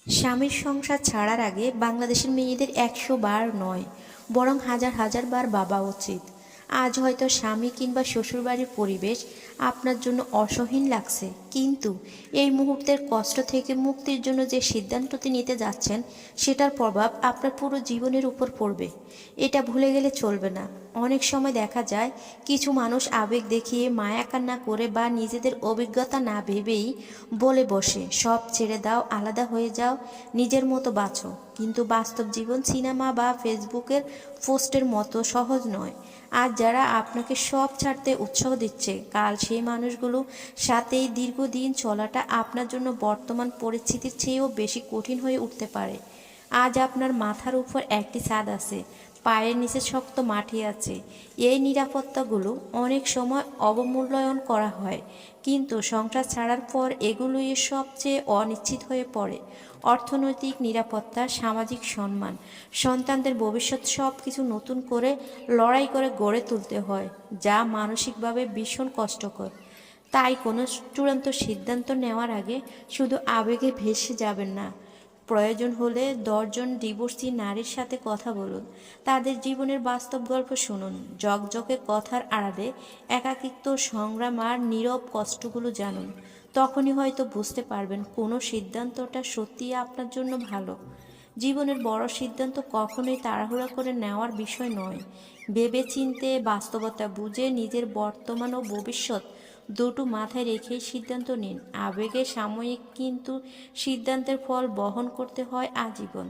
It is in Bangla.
স্বামীর সংসার ছাড়ার আগে বাংলাদেশের মেয়েদের ১০০ বার নয়, বরং হাজার হাজার বার ভাবা উচিত। আজ হয়তো স্বামী কিংবা শ্বশুরবাড়ির পরিবেশ আপনার জন্য অসহনীয় লাগছে, কিন্তু এই মুহূর্তের কষ্ট থেকে মুক্তির জন্য যে সিদ্ধান্তটি নিতে যাচ্ছেন সেটার প্রভাব আপনার পুরো জীবনের উপর পড়বে। এটা ভুলে গেলে চলবে না। অনেক সময় দেখা যায় কিছু মানুষ আবেগ দেখিয়ে মায়া কান্না করে বা নিজেদের অভিজ্ঞতা না ভেবেই বলে বসে, সব ছেড়ে দাও, আলাদা হয়ে যাও, নিজের মতো বাঁচো। কিন্তু বাস্তব জীবন সিনেমা বা ফেসবুকের পোস্টের মতো সহজ নয়। আর যারা আপনাকে সব ছাড়তে উৎসাহ দিচ্ছে, কাল সেই মানুষগুলো সাথেই দীর্ঘদিন চলাটা আপনার জন্য বর্তমান পরিস্থিতির চেয়েও বেশি কঠিন হয়ে উঠতে পারে। আজ আপনার মাথার উপর একটি ছাদ আছে, পায়ের নিচে শক্ত মাটি আছে। এই নিরাপত্তাগুলো অনেক সময় অবমূল্যায়ন করা হয়, কিন্তু সংসার ছাড়ার পর এগুলোই সবচেয়ে অনিশ্চিত হয়ে পড়ে। অর্থনৈতিক নিরাপত্তা, সামাজিক সম্মান, সন্তানদের ভবিষ্যৎ, সব কিছু নতুন করে লড়াই করে গড়ে তুলতে হয়, যা মানসিকভাবে ভীষণ কষ্টকর। তাই কোনো চূড়ান্ত সিদ্ধান্ত নেওয়ার আগে শুধু আবেগে ভেসে যাবেন না। প্রয়োজন হলে ১০ জন ডিভোর্সি নারীর সাথে কথা বলুন, তাদের জীবনের বাস্তব গল্প শুনুন। ঝকঝকে কথার আড়ালে একাকিত্ব, সংগ্রাম আর নীরব কষ্টগুলো জানুন। তখনই হয়তো বুঝতে পারবেন কোনো সিদ্ধান্তটা সত্যিই আপনার জন্য ভালো। জীবনের বড় সিদ্ধান্ত কখনোই তাড়াহুড়া করে নেওয়ার বিষয় নয়। ভেবেচিন্তে, বাস্তবতা বুঝে, নিজের বর্তমান ও ভবিষ্যৎ দুটো মাথায় রেখেই সিদ্ধান্ত নিন। আবেগে সাময়িক, কিন্তু সিদ্ধান্তের ফল বহন করতে হয় আজীবন।